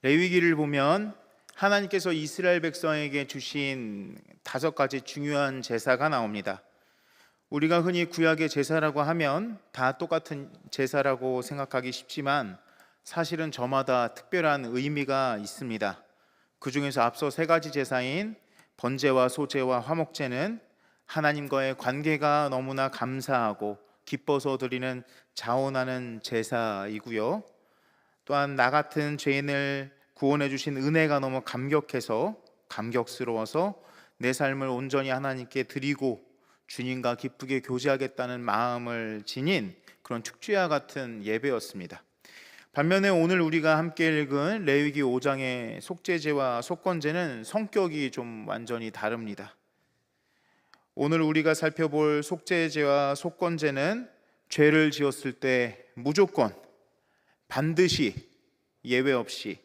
레위기를 보면 하나님께서 이스라엘 백성에게 주신 5가지 중요한 제사가 나옵니다. 우리가 흔히 구약의 제사라고 하면 다 똑같은 제사라고 생각하기 쉽지만 사실은 저마다 특별한 의미가 있습니다. 그 중에서 앞서 3가지 제사인 번제와 소제와 화목제는 하나님과의 관계가 너무나 감사하고 기뻐서 드리는 자원하는 제사이고요. 또한 나 같은 죄인을 구원해 주신 은혜가 너무 감격스러워서 내 삶을 온전히 하나님께 드리고 주님과 기쁘게 교제하겠다는 마음을 지닌 그런 축제와 같은 예배였습니다. 반면에 오늘 우리가 함께 읽은 레위기 5장의 속죄제와 속건제는 성격이 좀 완전히 다릅니다. 오늘 우리가 살펴볼 속죄제와 속건제는 죄를 지었을 때 무조건 반드시 예외 없이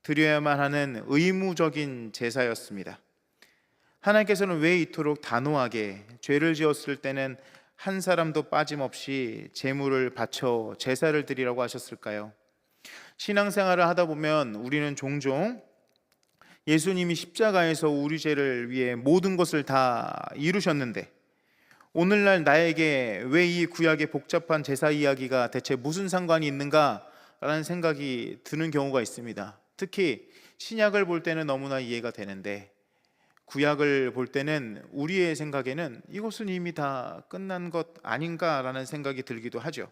드려야만 하는 의무적인 제사였습니다. 하나님께서는 왜 이토록 단호하게 죄를 지었을 때는 한 사람도 빠짐없이 제물을 바쳐 제사를 드리라고 하셨을까요? 신앙생활을 하다 보면 우리는 종종 예수님이 십자가에서 우리 죄를 위해 모든 것을 다 이루셨는데 오늘날 나에게 왜 이 구약의 복잡한 제사 이야기가 대체 무슨 상관이 있는가라는 생각이 드는 경우가 있습니다. 특히 신약을 볼 때는 너무나 이해가 되는데 구약을 볼 때는 우리의 생각에는 이것은 이미 다 끝난 것 아닌가라는 생각이 들기도 하죠.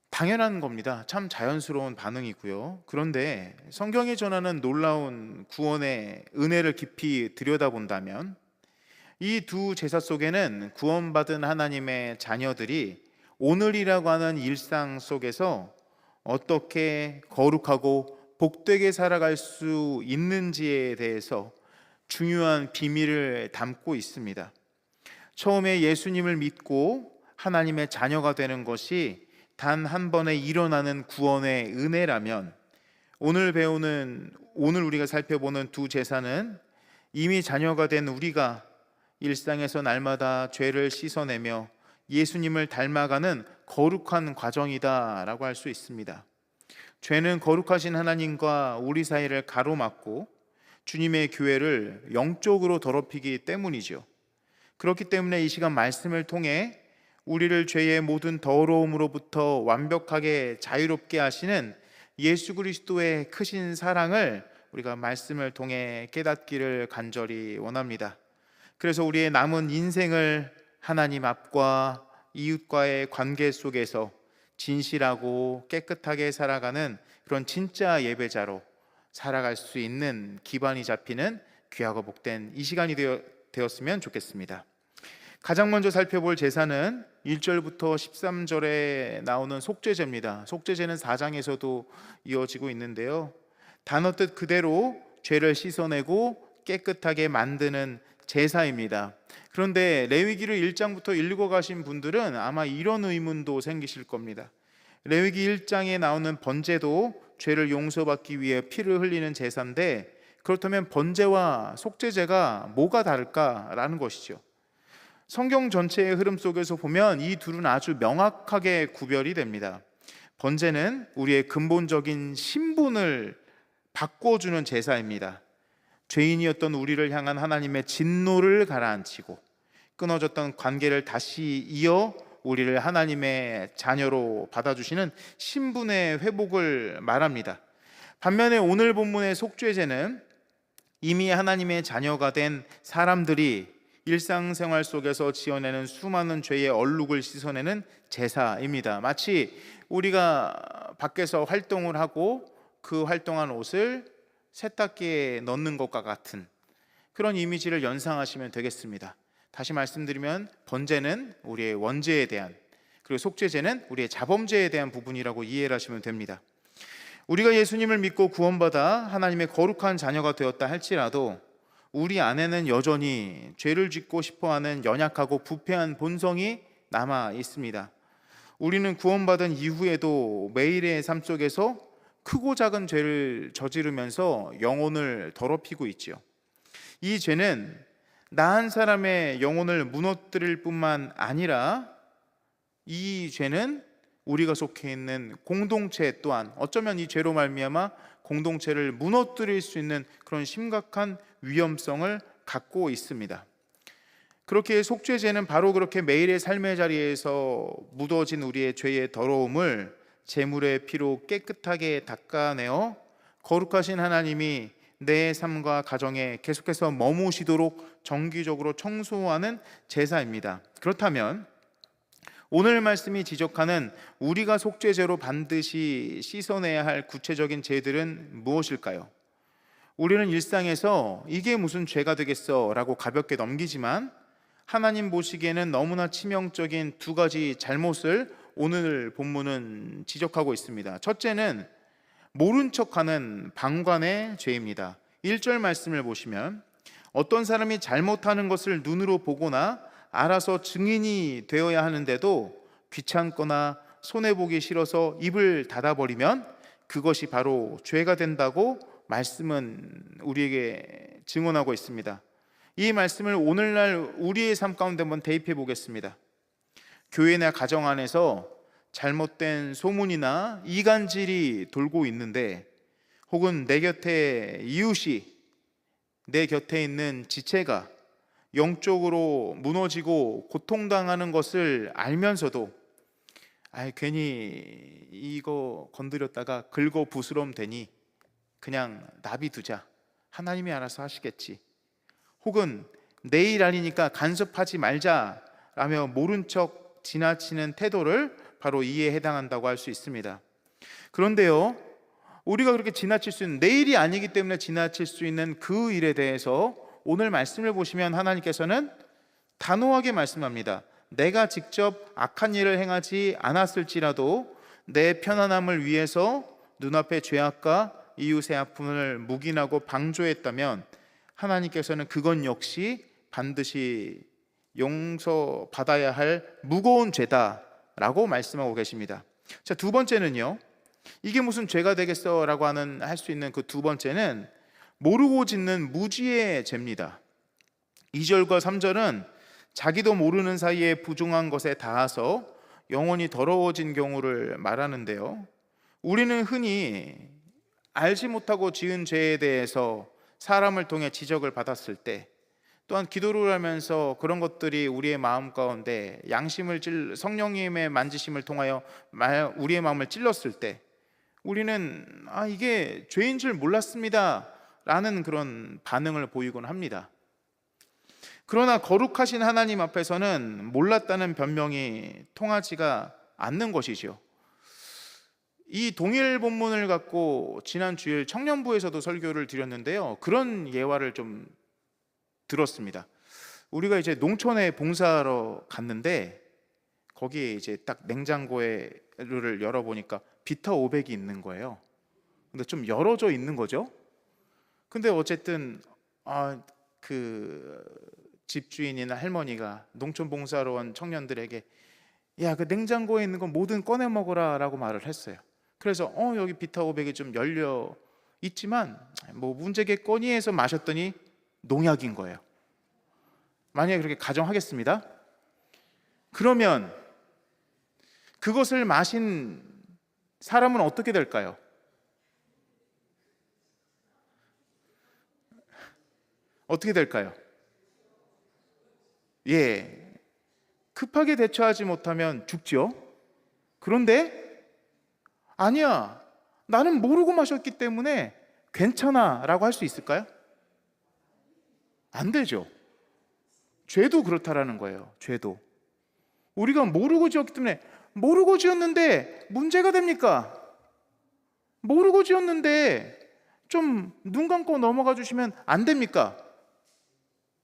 당연한 겁니다. 참 자연스러운 반응이고요. 그런데 성경이 전하는 놀라운 구원의 은혜를 깊이 들여다본다면 이 두 제사 속에는 구원받은 하나님의 자녀들이 오늘이라고 하는 일상 속에서 어떻게 거룩하고 복되게 살아갈 수 있는지에 대해서 중요한 비밀을 담고 있습니다. 처음에 예수님을 믿고 하나님의 자녀가 되는 것이 단 한 번에 일어나는 구원의 은혜라면 오늘 우리가 살펴보는 두 제사는 이미 자녀가 된 우리가 일상에서 날마다 죄를 씻어내며 예수님을 닮아가는 거룩한 과정이다라고 할 수 있습니다. 죄는 거룩하신 하나님과 우리 사이를 가로막고 주님의 교회를 영적으로 더럽히기 때문이죠. 그렇기 때문에 이 시간 말씀을 통해 우리를 죄의 모든 더러움으로부터 완벽하게 자유롭게 하시는 예수 그리스도의 크신 사랑을 우리가 말씀을 통해 깨닫기를 간절히 원합니다. 그래서 우리의 남은 인생을 하나님 앞과 이웃과의 관계 속에서 진실하고 깨끗하게 살아가는 그런 진짜 예배자로 살아갈 수 있는 기반이 잡히는 귀하고 복된 이 시간이 되었으면 좋겠습니다. 가장 먼저 살펴볼 제사는 1절부터 13절에 나오는 속죄제입니다. 속죄제는 4장에서도 이어지고 있는데요, 단어 뜻 그대로 죄를 씻어내고 깨끗하게 만드는 제사입니다. 그런데 레위기를 1장부터 읽어가신 분들은 아마 이런 의문도 생기실 겁니다. 레위기 1장에 나오는 번제도 죄를 용서받기 위해 피를 흘리는 제사인데 그렇다면 번제와 속죄제가 뭐가 다를까라는 것이죠. 성경 전체의 흐름 속에서 보면 이 둘은 아주 명확하게 구별이 됩니다. 번제는 우리의 근본적인 신분을 바꿔주는 제사입니다. 죄인이었던 우리를 향한 하나님의 진노를 가라앉히고 끊어졌던 관계를 다시 이어 우리를 하나님의 자녀로 받아주시는 신분의 회복을 말합니다. 반면에 오늘 본문의 속죄제는 이미 하나님의 자녀가 된 사람들이 일상생활 속에서 지어내는 수많은 죄의 얼룩을 씻어내는 제사입니다. 마치 우리가 밖에서 활동을 하고 그 활동한 옷을 세탁기에 넣는 것과 같은 그런 이미지를 연상하시면 되겠습니다. 다시 말씀드리면 번제는 우리의 원죄에 대한, 그리고 속죄제는 우리의 자범죄에 대한 부분이라고 이해를 하시면 됩니다. 우리가 예수님을 믿고 구원받아 하나님의 거룩한 자녀가 되었다 할지라도 우리 안에는 여전히 죄를 짓고 싶어하는 연약하고 부패한 본성이 남아 있습니다. 우리는 구원받은 이후에도 매일의 삶 속에서 크고 작은 죄를 저지르면서 영혼을 더럽히고 있죠. 이 죄는 나 한 사람의 영혼을 무너뜨릴 뿐만 아니라 이 죄는 우리가 속해 있는 공동체 또한 어쩌면 이 죄로 말미암아 공동체를 무너뜨릴 수 있는 그런 심각한 위험성을 갖고 있습니다. 그렇게 속죄죄는 바로 그렇게 매일의 삶의 자리에서 묻어진 우리의 죄의 더러움을 제물의 피로 깨끗하게 닦아내어 거룩하신 하나님이 내 삶과 가정에 계속해서 머무시도록 정기적으로 청소하는 제사입니다. 그렇다면 오늘 말씀이 지적하는 우리가 속죄죄로 반드시 씻어내야 할 구체적인 죄들은 무엇일까요? 우리는 일상에서 이게 무슨 죄가 되겠어 라고 가볍게 넘기지만 하나님 보시기에는 너무나 치명적인 두 가지 잘못을 오늘 본문은 지적하고 있습니다. 첫째는 모른 척하는 방관의 죄입니다. 1절 말씀을 보시면 어떤 사람이 잘못하는 것을 눈으로 보거나 알아서 증인이 되어야 하는데도 귀찮거나 손해보기 싫어서 입을 닫아버리면 그것이 바로 죄가 된다고 말씀은 우리에게 증언하고 있습니다. 이 말씀을 오늘날 우리의 삶 가운데 한번 대입해 보겠습니다. 교회나 가정 안에서 잘못된 소문이나 이간질이 돌고 있는데, 혹은 내 곁에 이웃이, 내 곁에 있는 지체가 영적으로 무너지고 고통당하는 것을 알면서도 괜히 이거 건드렸다가 긁어 부스럼 되니 그냥 나비두자, 하나님이 알아서 하시겠지, 혹은 내일 아니니까 간섭하지 말자라며 모른 척 지나치는 태도를 바로 이에 해당한다고 할 수 있습니다. 그런데요, 우리가 그렇게 지나칠 수 있는, 내일이 아니기 때문에 지나칠 수 있는 그 일에 대해서 오늘 말씀을 보시면 하나님께서는 단호하게 말씀합니다. 내가 직접 악한 일을 행하지 않았을지라도 내 편안함을 위해서 눈앞의 죄악과 이웃의 아픔을 묵인하고 방조했다면 하나님께서는 그건 역시 반드시 용서받아야 할 무거운 죄다라고 말씀하고 계십니다. 자, 두 번째는요, 이게 무슨 죄가 되겠어 라고 할 수 있는 그 두 번째는 모르고 짓는 무지의 죄입니다. 2절과 3절은 자기도 모르는 사이에 부정한 것에 닿아서 영혼이 더러워진 경우를 말하는데요, 우리는 흔히 알지 못하고 지은 죄에 대해서 사람을 통해 지적을 받았을 때, 또한 기도를 하면서 그런 것들이 우리의 마음 가운데 성령님의 만지심을 통하여 우리의 마음을 찔렀을 때 우리는 이게 죄인 줄 몰랐습니다 라는 그런 반응을 보이곤 합니다. 그러나 거룩하신 하나님 앞에서는 몰랐다는 변명이 통하지가 않는 것이죠. 이 동일 본문을 갖고 지난 주일 청년부에서도 설교를 드렸는데요, 그런 예화를 좀 들었습니다. 우리가 이제 농촌에 봉사하러 갔는데 거기에 이제 딱 냉장고를 열어보니까 비타 500이 있는 거예요. 근데 좀 열어져 있는 거죠. 근데 어쨌든 그 집주인이나 할머니가 농촌 봉사하러 온 청년들에게 야, 그 냉장고에 있는 건 뭐든 꺼내 먹어라 라고 말을 했어요. 그래서 여기 비타 500이 좀 열려 있지만 뭐 문제겠거니 해서 마셨더니 농약인 거예요. 만약에 그렇게 가정하겠습니다. 그러면 그것을 마신 사람은 어떻게 될까요? 어떻게 될까요? 급하게 대처하지 못하면 죽죠. 그런데 아니야, 나는 모르고 마셨기 때문에 괜찮아 라고 할 수 있을까요? 안 되죠. 죄도 그렇다라는 거예요. 죄도 우리가 모르고 지었기 때문에, 모르고 지었는데 문제가 됩니까? 모르고 지었는데 좀 눈 감고 넘어가 주시면 안 됩니까?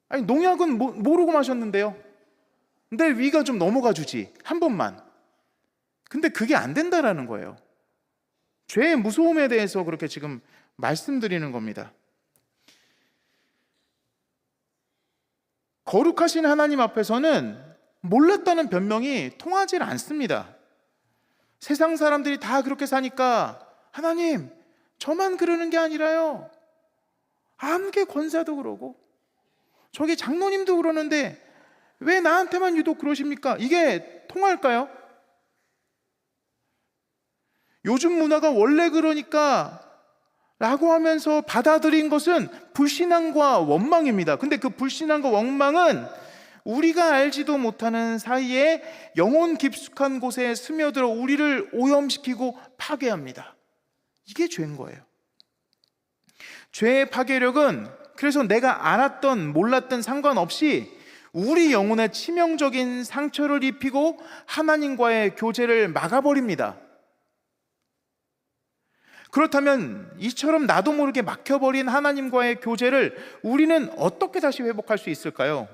아니, 농약은 모르고 마셨는데요, 내 위가 좀 넘어가 주지, 한 번만. 근데 그게 안 된다라는 거예요. 죄의 무서움에 대해서 그렇게 지금 말씀드리는 겁니다. 거룩하신 하나님 앞에서는 몰랐다는 변명이 통하지 않습니다. 세상 사람들이 다 그렇게 사니까 하나님, 저만 그러는 게 아니라요, 암계 권사도 그러고 저기 장로님도 그러는데 왜 나한테만 유독 그러십니까? 이게 통할까요? 요즘 문화가 원래 그러니까 라고 하면서 받아들인 것은 불신앙과 원망입니다. 근데 그 불신앙과 원망은 우리가 알지도 못하는 사이에 영혼 깊숙한 곳에 스며들어 우리를 오염시키고 파괴합니다. 이게 죄인 거예요. 죄의 파괴력은 그래서 내가 알았던 몰랐던 상관없이 우리 영혼에 치명적인 상처를 입히고 하나님과의 교제를 막아버립니다. 그렇다면 이처럼 나도 모르게 막혀버린 하나님과의 교제를 우리는 어떻게 다시 회복할 수 있을까요?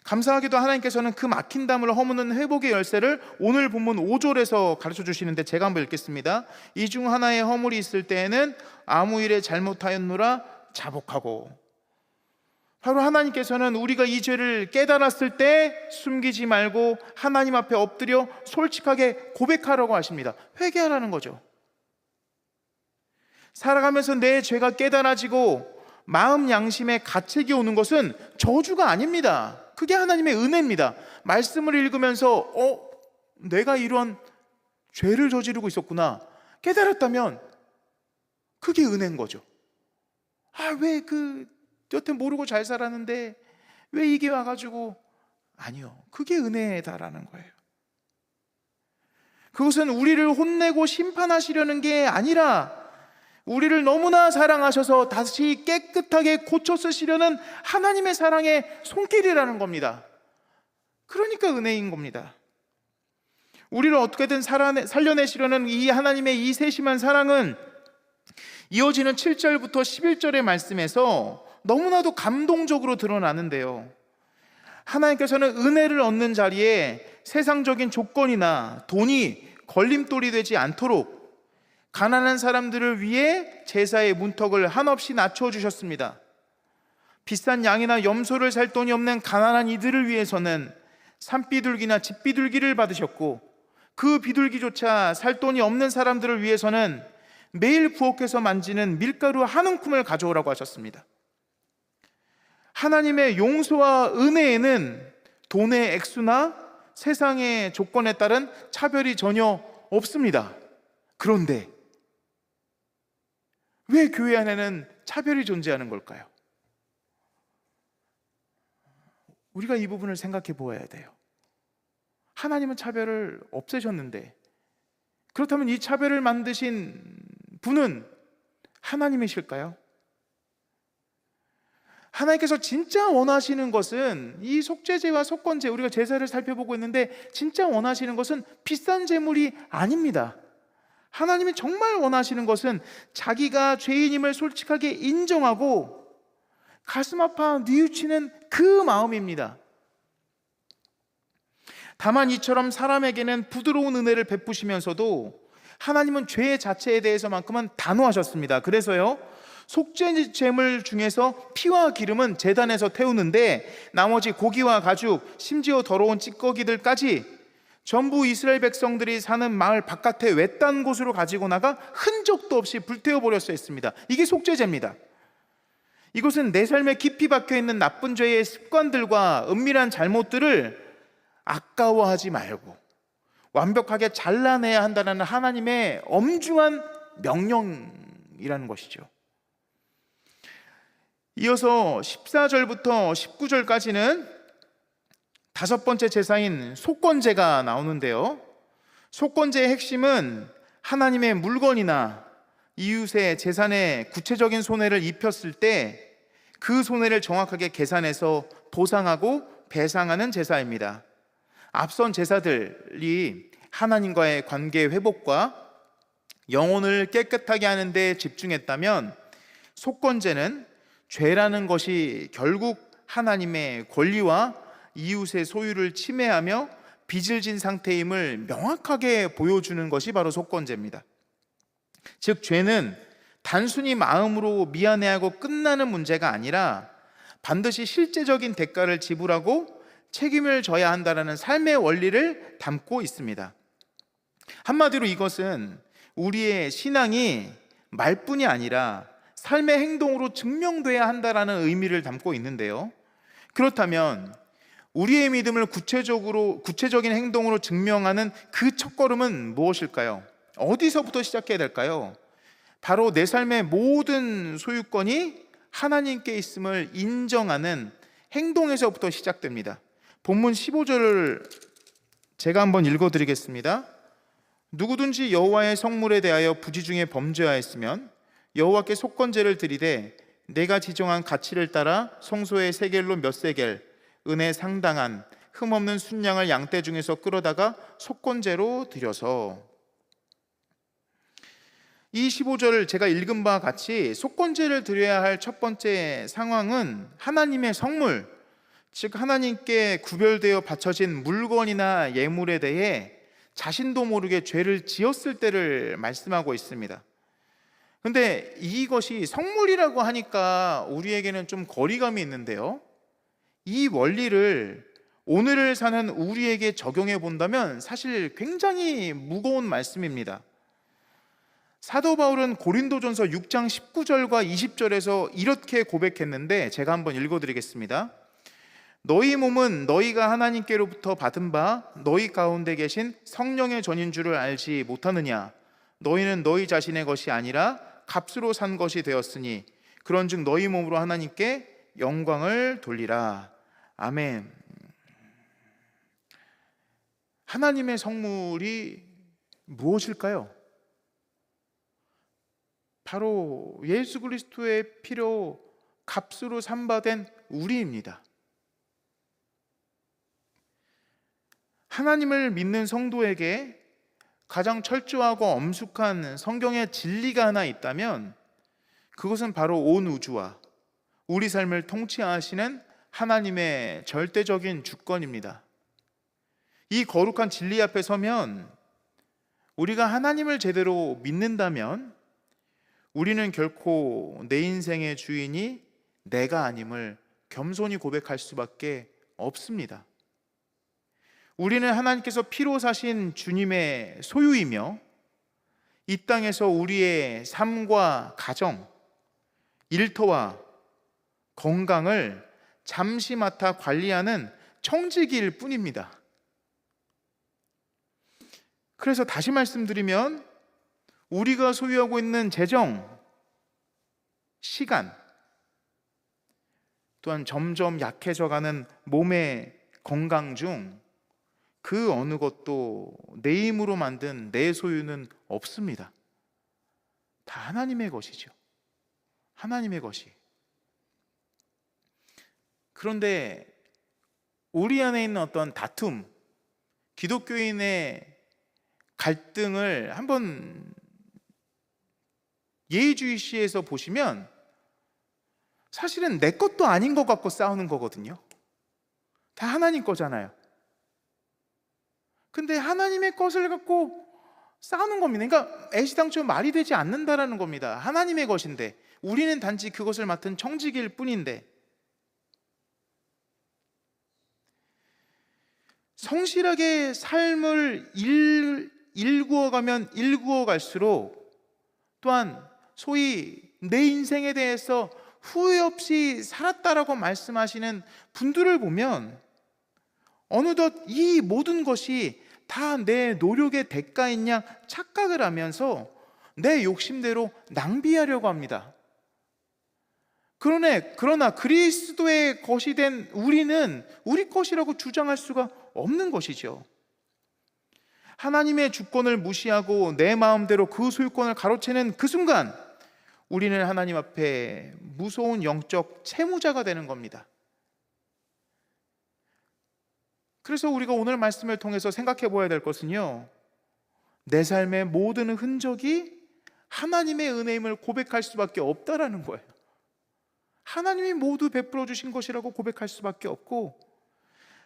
감사하게도 하나님께서는 그 막힌 담을 허무는 회복의 열쇠를 오늘 본문 5절에서 가르쳐 주시는데 제가 한번 읽겠습니다. 이 중 하나의 허물이 있을 때에는 아무 일에 잘못하였노라 자복하고. 바로 하나님께서는 우리가 이 죄를 깨달았을 때 숨기지 말고 하나님 앞에 엎드려 솔직하게 고백하라고 하십니다. 회개하라는 거죠. 살아가면서 내 죄가 깨달아지고 마음 양심에 가책이 오는 것은 저주가 아닙니다. 그게 하나님의 은혜입니다. 말씀을 읽으면서 내가 이런 죄를 저지르고 있었구나 깨달았다면 그게 은혜인 거죠. 왜 여태 모르고 잘 살았는데 왜 이게 와가지고, 아니요, 그게 은혜다라는 거예요. 그것은 우리를 혼내고 심판하시려는 게 아니라 우리를 너무나 사랑하셔서 다시 깨끗하게 고쳐 쓰시려는 하나님의 사랑의 손길이라는 겁니다. 그러니까 은혜인 겁니다. 우리를 어떻게든 살려내시려는 이 하나님의 이 세심한 사랑은 이어지는 7절부터 11절의 말씀에서 너무나도 감동적으로 드러나는데요. 하나님께서는 은혜를 얻는 자리에 세상적인 조건이나 돈이 걸림돌이 되지 않도록 가난한 사람들을 위해 제사의 문턱을 한없이 낮춰주셨습니다. 비싼 양이나 염소를 살 돈이 없는 가난한 이들을 위해서는 산비둘기나 집비둘기를 받으셨고, 그 비둘기조차 살 돈이 없는 사람들을 위해서는 매일 부엌에서 만지는 밀가루 한 움큼을 가져오라고 하셨습니다. 하나님의 용서와 은혜에는 돈의 액수나 세상의 조건에 따른 차별이 전혀 없습니다. 그런데 왜 교회 안에는 차별이 존재하는 걸까요? 우리가 이 부분을 생각해 보아야 돼요. 하나님은 차별을 없애셨는데, 그렇다면 이 차별을 만드신 분은 하나님이실까요? 하나님께서 진짜 원하시는 것은 이 속죄제와 속건제, 우리가 제사를 살펴보고 있는데 진짜 원하시는 것은 비싼 제물이 아닙니다. 하나님이 정말 원하시는 것은 자기가 죄인임을 솔직하게 인정하고 가슴 아파 뉘우치는 그 마음입니다. 다만 이처럼 사람에게는 부드러운 은혜를 베푸시면서도 하나님은 죄 자체에 대해서만큼은 단호하셨습니다. 그래서요, 속죄 제물 중에서 피와 기름은 제단에서 태우는데 나머지 고기와 가죽, 심지어 더러운 찌꺼기들까지 전부 이스라엘 백성들이 사는 마을 바깥의 외딴 곳으로 가지고 나가 흔적도 없이 불태워버렸어 했습니다. 이게 속죄제입니다. 이것은 내 삶에 깊이 박혀있는 나쁜 죄의 습관들과 은밀한 잘못들을 아까워하지 말고 완벽하게 잘라내야 한다는 하나님의 엄중한 명령이라는 것이죠. 이어서 14절부터 19절까지는 다섯 번째 제사인 속건제가 나오는데요. 속건제의 핵심은 하나님의 물건이나 이웃의 재산에 구체적인 손해를 입혔을 때 그 손해를 정확하게 계산해서 보상하고 배상하는 제사입니다. 앞선 제사들이 하나님과의 관계 회복과 영혼을 깨끗하게 하는 데 집중했다면, 속건제는 죄라는 것이 결국 하나님의 권리와 이웃의 소유를 침해하며 빚을 진 상태임을 명확하게 보여주는 것이 바로 속건제입니다. 즉, 죄는 단순히 마음으로 미안해하고 끝나는 문제가 아니라 반드시 실제적인 대가를 지불하고 책임을 져야 한다는 삶의 원리를 담고 있습니다. 한마디로 이것은 우리의 신앙이 말뿐이 아니라 삶의 행동으로 증명돼야 한다는 의미를 담고 있는데요. 그렇다면 우리의 믿음을 구체적인 행동으로 증명하는 그 첫걸음은 무엇일까요? 어디서부터 시작해야 될까요? 바로 내 삶의 모든 소유권이 하나님께 있음을 인정하는 행동에서부터 시작됩니다. 본문 15절을 제가 한번 읽어드리겠습니다. 누구든지 여호와의 성물에 대하여 부지 중에 범죄하였으면 여호와께 속건제를 드리되 내가 지정한 가치를 따라 성소의 세겔로 몇 세겔 은에 상당한 흠없는 순양을 양떼 중에서 끌어다가 속건제로 드려서, 이 15절을 제가 읽은 바와 같이 속건제를 드려야 할 첫 번째 상황은 하나님의 성물, 즉 하나님께 구별되어 바쳐진 물건이나 예물에 대해 자신도 모르게 죄를 지었을 때를 말씀하고 있습니다. 근데 이것이 성물이라고 하니까 우리에게는 좀 거리감이 있는데요, 이 원리를 오늘을 사는 우리에게 적용해 본다면 사실 굉장히 무거운 말씀입니다. 사도 바울은 고린도전서 6장 19절과 20절에서 이렇게 고백했는데 제가 한번 읽어드리겠습니다. 너희 몸은 너희가 하나님께로부터 받은 바 너희 가운데 계신 성령의 전인 줄을 알지 못하느냐? 너희는 너희 자신의 것이 아니라 값으로 산 것이 되었으니 그런즉 너희 몸으로 하나님께 영광을 돌리라. 아멘. 하나님의 성물이 무엇일까요? 바로 예수 그리스도의 피로 값으로 산바된 우리입니다. 하나님을 믿는 성도에게 가장 철저하고 엄숙한 성경의 진리가 하나 있다면 그것은 바로 온 우주와 우리 삶을 통치하시는 하나님의 절대적인 주권입니다. 이 거룩한 진리 앞에 서면, 우리가 하나님을 제대로 믿는다면 우리는 결코 내 인생의 주인이 내가 아님을 겸손히 고백할 수밖에 없습니다. 우리는 하나님께서 피로 사신 주님의 소유이며 이 땅에서 우리의 삶과 가정, 일터와 건강을 잠시 맡아 관리하는 청지기일 뿐입니다. 그래서 다시 말씀드리면 우리가 소유하고 있는 재정, 시간, 또한 점점 약해져가는 몸의 건강 중 그 어느 것도 내 힘으로 만든 내 소유는 없습니다. 다 하나님의 것이죠. 하나님의 것이. 그런데 우리 안에 있는 어떤 다툼, 기독교인의 갈등을 한번 예의주의시에서 보시면 사실은 내 것도 아닌 것 같고 싸우는 거거든요. 다 하나님 거잖아요. 근데 하나님의 것을 갖고 싸우는 겁니다. 그러니까 애시당초 말이 되지 않는다라는 겁니다. 하나님의 것인데 우리는 단지 그것을 맡은 청지기일 뿐인데, 성실하게 삶을 일구어가면 일구어갈수록, 또한 소위 내 인생에 대해서 후회 없이 살았다라고 말씀하시는 분들을 보면 어느덧 이 모든 것이 다 내 노력의 대가인 양 착각을 하면서 내 욕심대로 낭비하려고 합니다. 그러나 그리스도의 것이 된 우리는 우리 것이라고 주장할 수가 없는 것이죠. 하나님의 주권을 무시하고 내 마음대로 그 소유권을 가로채는 그 순간 우리는 하나님 앞에 무서운 영적 채무자가 되는 겁니다. 그래서 우리가 오늘 말씀을 통해서 생각해 보아야 될 것은요, 내 삶의 모든 흔적이 하나님의 은혜임을 고백할 수밖에 없다라는 거예요. 하나님이 모두 베풀어 주신 것이라고 고백할 수밖에 없고,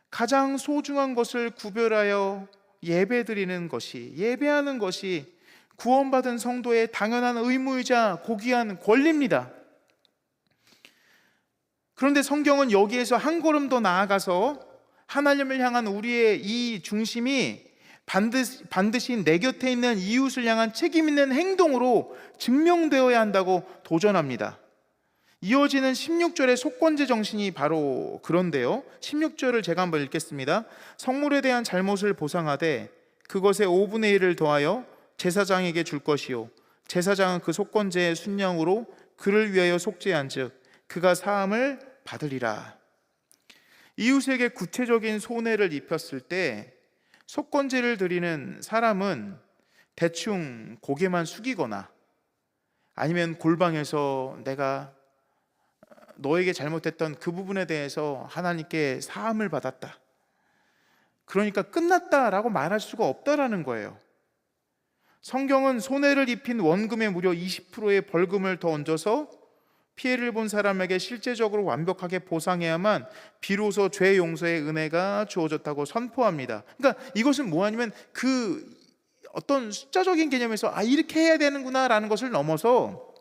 가장 소중한 것을 구별하여 예배드리는 것이, 예배하는 것이 구원받은 성도의 당연한 의무이자 고귀한 권리입니다. 그런데 성경은 여기에서 한 걸음 더 나아가서 하나님을 향한 우리의 이 중심이 반드시 내 곁에 있는 이웃을 향한 책임 있는 행동으로 증명되어야 한다고 도전합니다. 이어지는 16절의 속건제 정신이 바로 그런데요, 16절을 제가 한번 읽겠습니다. 성물에 대한 잘못을 보상하되 그것의 5분의 1을 더하여 제사장에게 줄 것이요 제사장은 그 속건제의 순양으로 그를 위하여 속죄한즉 그가 사함을 받으리라. 이웃에게 구체적인 손해를 입혔을 때 속건제를 드리는 사람은 대충 고개만 숙이거나 아니면 골방에서 내가 너에게 잘못했던 그 부분에 대해서 하나님께 사함을 받았다, 그러니까 끝났다라고 말할 수가 없다라는 거예요. 성경은 손해를 입힌 원금의 무려 20%의 벌금을 더 얹어서 피해를 본 사람에게 실제적으로 완벽하게 보상해야만 비로소 죄 용서의 은혜가 주어졌다고 선포합니다. 그러니까 이것은 뭐냐면 그 어떤 숫자적인 개념에서 이렇게 해야 되는구나라는 것을 넘어서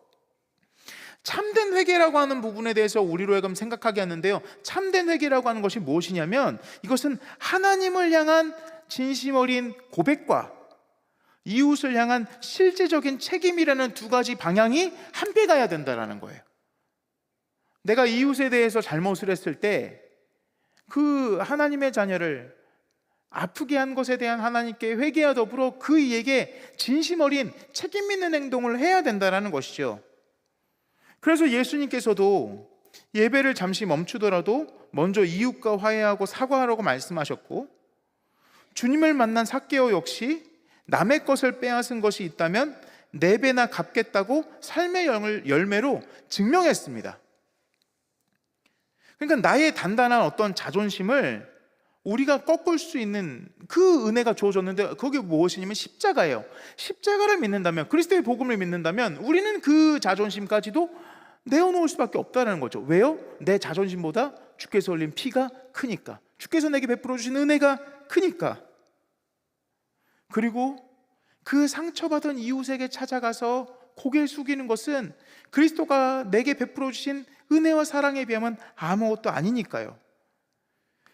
참된 회개라고 하는 부분에 대해서 우리로 하여금 생각하게 하는데요, 참된 회개라고 하는 것이 무엇이냐면 이것은 하나님을 향한 진심 어린 고백과 이웃을 향한 실제적인 책임이라는 두 가지 방향이 함께 가야 된다는 거예요. 내가 이웃에 대해서 잘못을 했을 때 그 하나님의 자녀를 아프게 한 것에 대한 하나님께 회개와 더불어 그 이에게 진심 어린 책임 있는 행동을 해야 된다는 것이죠. 그래서 예수님께서도 예배를 잠시 멈추더라도 먼저 이웃과 화해하고 사과하라고 말씀하셨고, 주님을 만난 삭개오 역시 남의 것을 빼앗은 것이 있다면 4배나 갚겠다고 삶의 열매로 증명했습니다. 그러니까 나의 단단한 어떤 자존심을 우리가 꺾을 수 있는 그 은혜가 주어졌는데, 그게 무엇이냐면 십자가예요. 십자가를 믿는다면, 그리스도의 복음을 믿는다면 우리는 그 자존심까지도 내어놓을 수밖에 없다는 거죠. 왜요? 내 자존심보다 주께서 흘린 피가 크니까, 주께서 내게 베풀어 주신 은혜가 크니까. 그리고 그 상처받은 이웃에게 찾아가서 고개 숙이는 것은 그리스도가 내게 베풀어 주신 은혜와 사랑에 비하면 아무것도 아니니까요.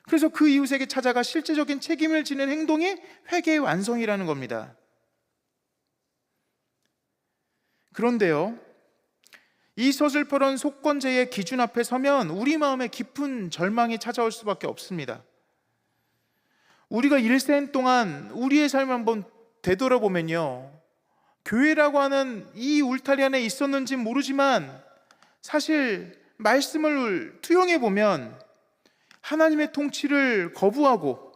그래서 그 이웃에게 찾아가 실제적인 책임을 지는 행동이 회개의 완성이라는 겁니다. 그런데요, 이 서슬퍼런 속건제의 기준 앞에 서면 우리 마음에 깊은 절망이 찾아올 수밖에 없습니다. 우리가 일생 동안 우리의 삶을 한번 되돌아보면요, 교회라고 하는 이 울타리 안에 있었는지 모르지만 사실 말씀을 투영해 보면 하나님의 통치를 거부하고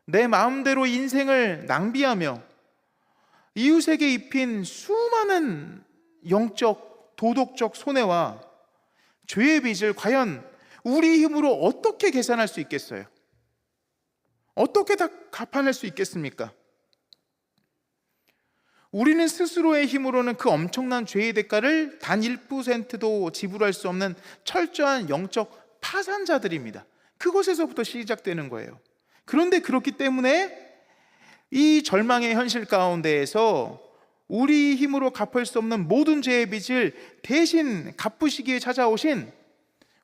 내 마음대로 인생을 낭비하며 이웃에게 입힌 수많은 영적, 도덕적 손해와 죄의 빚을 과연 우리 힘으로 어떻게 계산할 수 있겠어요? 어떻게 다 갚아낼 수 있겠습니까? 우리는 스스로의 힘으로는 그 엄청난 죄의 대가를 단 1%도 지불할 수 없는 철저한 영적 파산자들입니다. 그곳에서부터 시작되는 거예요. 그런데 그렇기 때문에 이 절망의 현실 가운데에서 우리 힘으로 갚을 수 없는 모든 죄의 빚을 대신 갚으시기에 찾아오신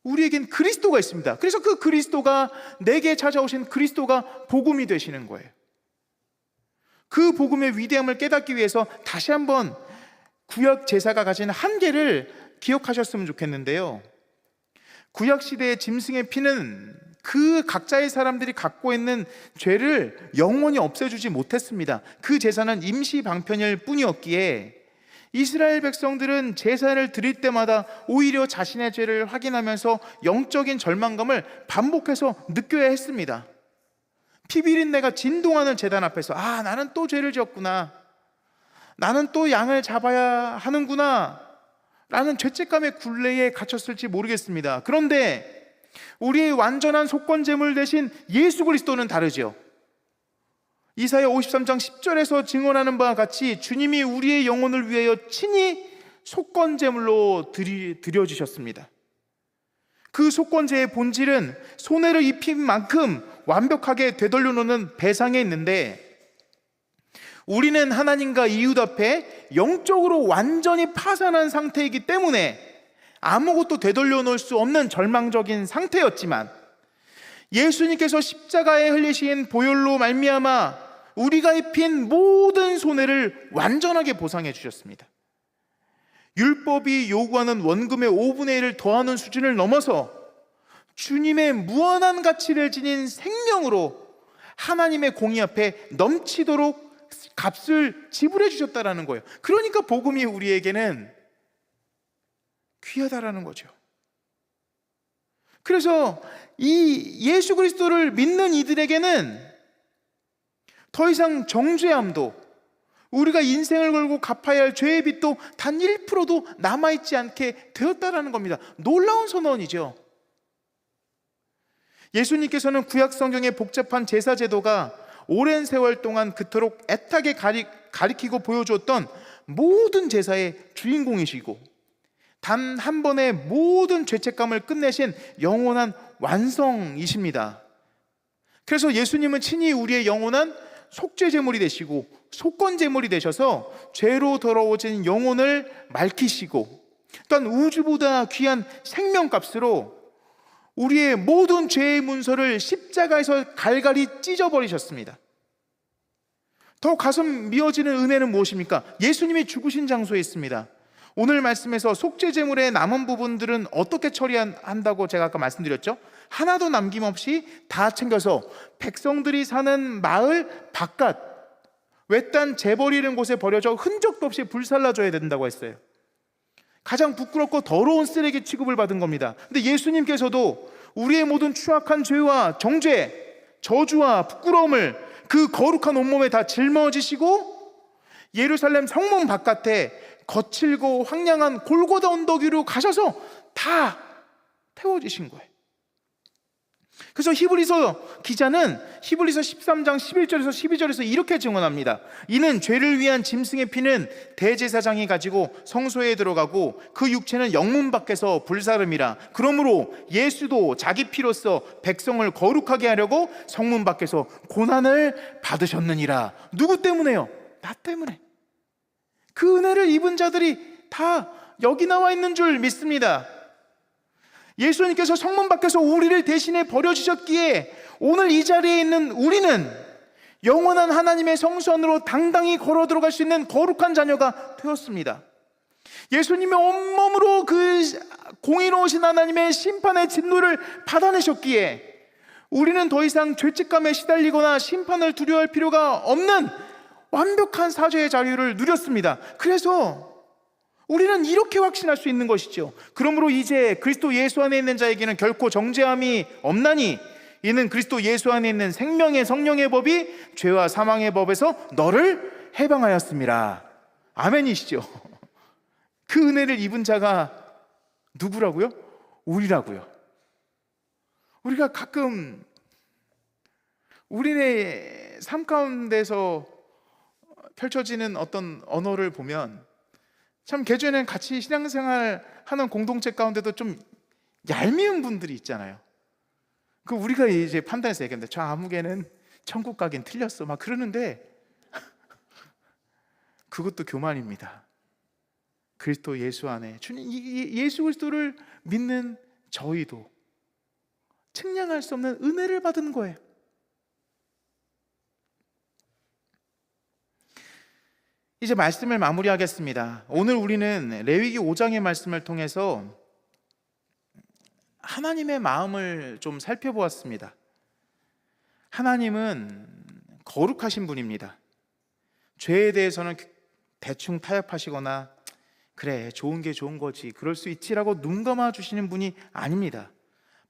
우리에겐 그리스도가 있습니다. 그래서 그 그리스도가, 내게 찾아오신 그리스도가 복음이 되시는 거예요. 그 복음의 위대함을 깨닫기 위해서 다시 한번 구약 제사가 가진 한계를 기억하셨으면 좋겠는데요, 구약 시대의 짐승의 피는 그 각자의 사람들이 갖고 있는 죄를 영원히 없애주지 못했습니다. 그 제사는 임시 방편일 뿐이었기에 이스라엘 백성들은 제사를 드릴 때마다 오히려 자신의 죄를 확인하면서 영적인 절망감을 반복해서 느껴야 했습니다. 피비린내가 진동하는 제단 앞에서 나는 또 죄를 지었구나, 나는 또 양을 잡아야 하는구나 라는 죄책감의 굴레에 갇혔을지 모르겠습니다. 그런데 우리의 완전한 속건제물 대신 예수 그리스도는 다르죠. 이사야 53장 10절에서 증언하는 바와 같이 주님이 우리의 영혼을 위하여 친히 속건제물로 드려주셨습니다. 그 속건제의 본질은 손해를 입힌 만큼 완벽하게 되돌려 놓는 배상에 있는데, 우리는 하나님과 이웃 앞에 영적으로 완전히 파산한 상태이기 때문에 아무것도 되돌려 놓을 수 없는 절망적인 상태였지만, 예수님께서 십자가에 흘리신 보혈로 말미암아 우리가 입힌 모든 손해를 완전하게 보상해 주셨습니다. 율법이 요구하는 원금의 5분의 1을 더하는 수준을 넘어서 주님의 무한한 가치를 지닌 생명으로 하나님의 공의 앞에 넘치도록 값을 지불해 주셨다라는 거예요. 그러니까 복음이 우리에게는 귀하다라는 거죠. 그래서 이 예수 그리스도를 믿는 이들에게는 더 이상 정죄함도, 우리가 인생을 걸고 갚아야 할 죄의 빚도 단 1%도 남아있지 않게 되었다라는 겁니다. 놀라운 선언이죠. 예수님께서는 구약 성경의 복잡한 제사 제도가 오랜 세월 동안 그토록 애타게 가리키고 보여주었던 모든 제사의 주인공이시고, 단 한 번의 모든 죄책감을 끝내신 영원한 완성이십니다. 그래서 예수님은 친히 우리의 영원한 속죄 제물이 되시고 속건 제물이 되셔서 죄로 더러워진 영혼을 맑히시고, 또한 우주보다 귀한 생명값으로 우리의 모든 죄의 문서를 십자가에서 갈갈이 찢어버리셨습니다. 더 가슴 미어지는 은혜는 무엇입니까? 예수님이 죽으신 장소에 있습니다. 오늘 말씀에서 속죄 제물의 남은 부분들은 어떻게 처리한다고 제가 아까 말씀드렸죠? 하나도 남김없이 다 챙겨서 백성들이 사는 마을 바깥 외딴 재버리는 곳에 버려져 흔적도 없이 불살라줘야 된다고 했어요. 가장 부끄럽고 더러운 쓰레기 취급을 받은 겁니다. 근데 예수님께서도 우리의 모든 추악한 죄와 정죄, 저주와 부끄러움을 그 거룩한 온몸에 다 짊어지시고 예루살렘 성문 바깥에 거칠고 황량한 골고다 언덕 위로 가셔서 다 태워지신 거예요. 그래서 히브리서 기자는 히브리서 13장 11절에서 12절에서 이렇게 증언합니다. 이는 죄를 위한 짐승의 피는 대제사장이 가지고 성소에 들어가고 그 육체는 영문 밖에서 불사름이라. 그러므로 예수도 자기 피로써 백성을 거룩하게 하려고 성문 밖에서 고난을 받으셨느니라. 누구 때문에요? 나 때문에. 그 은혜를 입은 자들이 다 여기 나와 있는 줄 믿습니다. 예수님께서 성문 밖에서 우리를 대신해 버려주셨기에 오늘 이 자리에 있는 우리는 영원한 하나님의 성소 안으로 당당히 걸어 들어갈 수 있는 거룩한 자녀가 되었습니다. 예수님의 온몸으로 그 공의로우신 하나님의 심판의 진노를 받아내셨기에 우리는 더 이상 죄책감에 시달리거나 심판을 두려워할 필요가 없는 완벽한 사죄의 자유를 누렸습니다. 그래서 우리는 이렇게 확신할 수 있는 것이죠. 그러므로 이제 그리스도 예수 안에 있는 자에게는 결코 정죄함이 없나니 이는 그리스도 예수 안에 있는 생명의 성령의 법이 죄와 사망의 법에서 너를 해방하였습니다. 아멘이시죠. 그 은혜를 입은 자가 누구라고요? 우리라고요. 우리가 가끔 우리의 삶 가운데서 펼쳐지는 어떤 언어를 보면 참 개주에는 같이 신앙생활 하는 공동체 가운데도 좀 얄미운 분들이 있잖아요. 그 우리가 이제 판단해서 얘기합니다. 저 아무개는 천국 가긴 틀렸어 막 그러는데 그것도 교만입니다. 그리스도 예수 안에 주님 예수 그리스도를 믿는 저희도 측량할 수 없는 은혜를 받은 거예요. 이제 말씀을 마무리하겠습니다. 오늘 우리는 레위기 5장의 말씀을 통해서 하나님의 마음을 좀 살펴보았습니다. 하나님은 거룩하신 분입니다. 죄에 대해서는 대충 타협하시거나 그래 좋은 게 좋은 거지 그럴 수 있지라고 눈 감아 주시는 분이 아닙니다.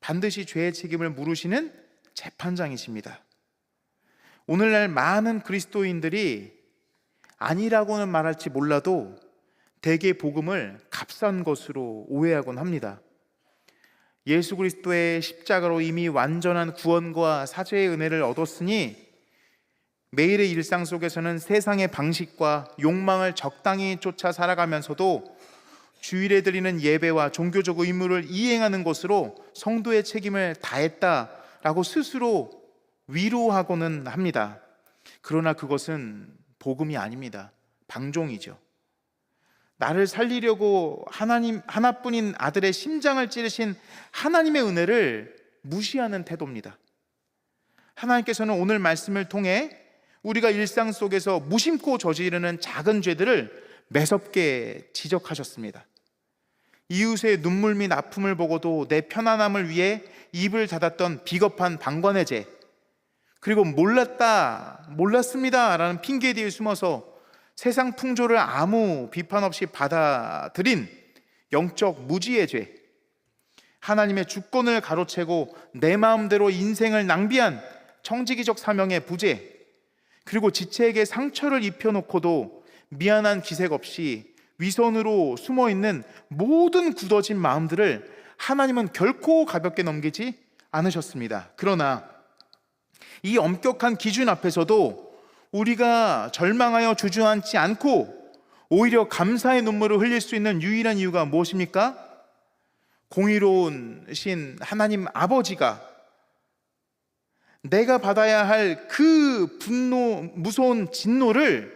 반드시 죄의 책임을 물으시는 재판장이십니다. 오늘날 많은 그리스도인들이 아니라고는 말할지 몰라도 대개 복음을 값싼 것으로 오해하곤 합니다. 예수 그리스도의 십자가로 이미 완전한 구원과 사죄의 은혜를 얻었으니 매일의 일상 속에서는 세상의 방식과 욕망을 적당히 쫓아 살아가면서도 주일에 드리는 예배와 종교적 의무를 이행하는 것으로 성도의 책임을 다했다라고 스스로 위로하고는 합니다. 그러나 그것은 복음이 아닙니다. 방종이죠. 나를 살리려고 하나님 하나뿐인 아들의 심장을 찌르신 하나님의 은혜를 무시하는 태도입니다. 하나님께서는 오늘 말씀을 통해 우리가 일상 속에서 무심코 저지르는 작은 죄들을 매섭게 지적하셨습니다. 이웃의 눈물 및 아픔을 보고도 내 편안함을 위해 입을 닫았던 비겁한 방관의 죄, 그리고 몰랐습니다 라는 핑계 뒤에 숨어서 세상 풍조를 아무 비판 없이 받아들인 영적 무지의 죄, 하나님의 주권을 가로채고 내 마음대로 인생을 낭비한 청지기적 사명의 부재, 그리고 지체에게 상처를 입혀놓고도 미안한 기색 없이 위선으로 숨어있는 모든 굳어진 마음들을 하나님은 결코 가볍게 넘기지 않으셨습니다. 그러나 이 엄격한 기준 앞에서도 우리가 절망하여 주저앉지 않고 오히려 감사의 눈물을 흘릴 수 있는 유일한 이유가 무엇입니까? 공의로우신 하나님 아버지가 내가 받아야 할 그 분노, 무서운 진노를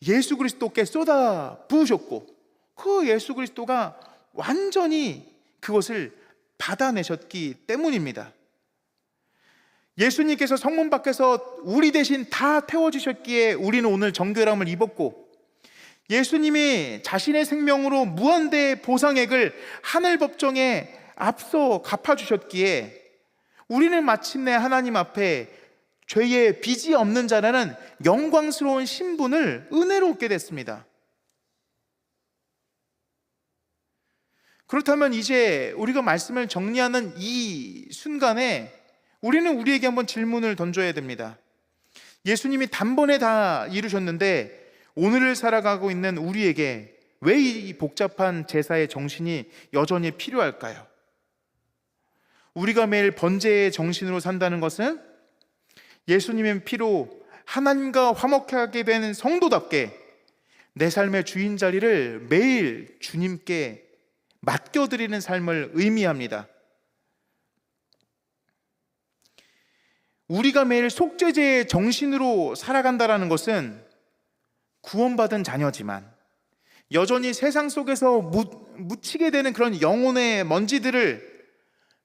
예수 그리스도께 쏟아 부으셨고, 그 예수 그리스도가 완전히 그것을 받아내셨기 때문입니다. 예수님께서 성문 밖에서 우리 대신 다 태워주셨기에 우리는 오늘 정결함을 입었고, 예수님이 자신의 생명으로 무한대의 보상액을 하늘 법정에 앞서 갚아주셨기에 우리는 마침내 하나님 앞에 죄의 빚이 없는 자라는 영광스러운 신분을 은혜로 얻게 됐습니다. 그렇다면 이제 우리가 말씀을 정리하는 이 순간에 우리는 우리에게 한번 질문을 던져야 됩니다. 예수님이 단번에 다 이루셨는데 오늘을 살아가고 있는 우리에게 왜 이 복잡한 제사의 정신이 여전히 필요할까요? 우리가 매일 번제의 정신으로 산다는 것은 예수님의 피로 하나님과 화목하게 되는 성도답게 내 삶의 주인 자리를 매일 주님께 맡겨드리는 삶을 의미합니다. 우리가 매일 속죄제의 정신으로 살아간다는 것은 구원받은 자녀지만 여전히 세상 속에서 묻히게 되는 그런 영혼의 먼지들을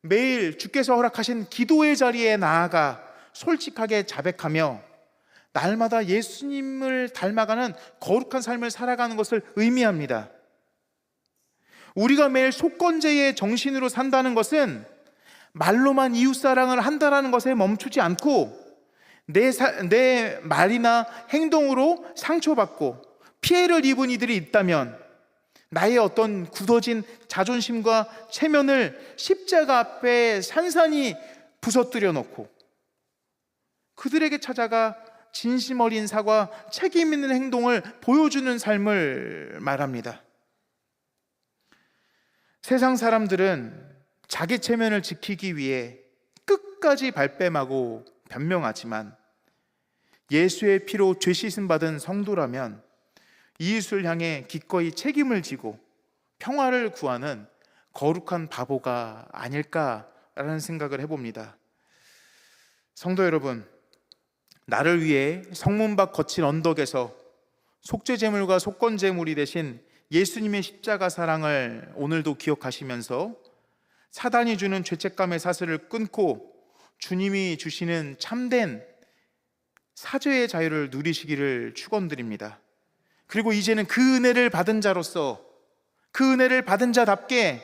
매일 주께서 허락하신 기도의 자리에 나아가 솔직하게 자백하며 날마다 예수님을 닮아가는 거룩한 삶을 살아가는 것을 의미합니다. 우리가 매일 속건제의 정신으로 산다는 것은 말로만 이웃사랑을 한다는 것에 멈추지 않고 내 말이나 행동으로 상처받고 피해를 입은 이들이 있다면 나의 어떤 굳어진 자존심과 체면을 십자가 앞에 산산히 부서뜨려 놓고 그들에게 찾아가 진심 어린 사과, 책임 있는 행동을 보여주는 삶을 말합니다. 세상 사람들은 자기 체면을 지키기 위해 끝까지 발뺌하고 변명하지만 예수의 피로 죄 씻음 받은 성도라면 이웃을 향해 기꺼이 책임을 지고 평화를 구하는 거룩한 바보가 아닐까라는 생각을 해봅니다. 성도 여러분, 나를 위해 성문 밖 거친 언덕에서 속죄제물과 속건제물이 되신 예수님의 십자가 사랑을 오늘도 기억하시면서 사단이 주는 죄책감의 사슬을 끊고 주님이 주시는 참된 사죄의 자유를 누리시기를 축원드립니다. 그리고 이제는 그 은혜를 받은 자로서, 그 은혜를 받은 자답게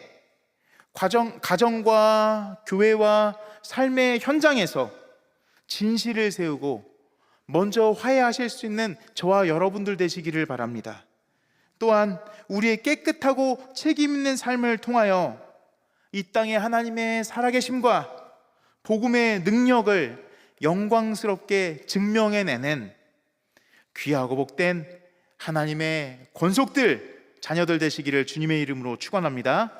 가정과 교회와 삶의 현장에서 진실을 세우고 먼저 화해하실 수 있는 저와 여러분들 되시기를 바랍니다. 또한 우리의 깨끗하고 책임 있는 삶을 통하여 이 땅에 하나님의 살아계심과 복음의 능력을 영광스럽게 증명해내는 귀하고 복된 하나님의 권속들, 자녀들 되시기를 주님의 이름으로 축원합니다.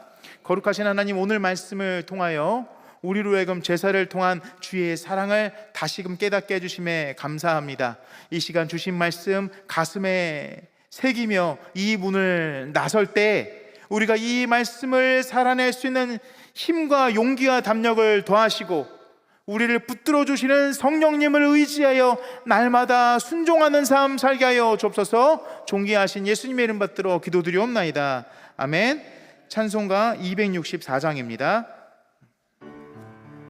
거룩하신 하나님, 오늘 말씀을 통하여 우리로 하여금 제사를 통한 주의 사랑을 다시금 깨닫게 해주심에 감사합니다. 이 시간 주신 말씀 가슴에 새기며 이 문을 나설 때 우리가 이 말씀을 살아낼 수 있는 힘과 용기와 담력을 더하시고 우리를 붙들어 주시는 성령님을 의지하여 날마다 순종하는 삶 살게 하여 주옵소서. 존귀하신 예수님의 이름 받들어 기도드리옵나이다. 아멘. 찬송가 264장입니다.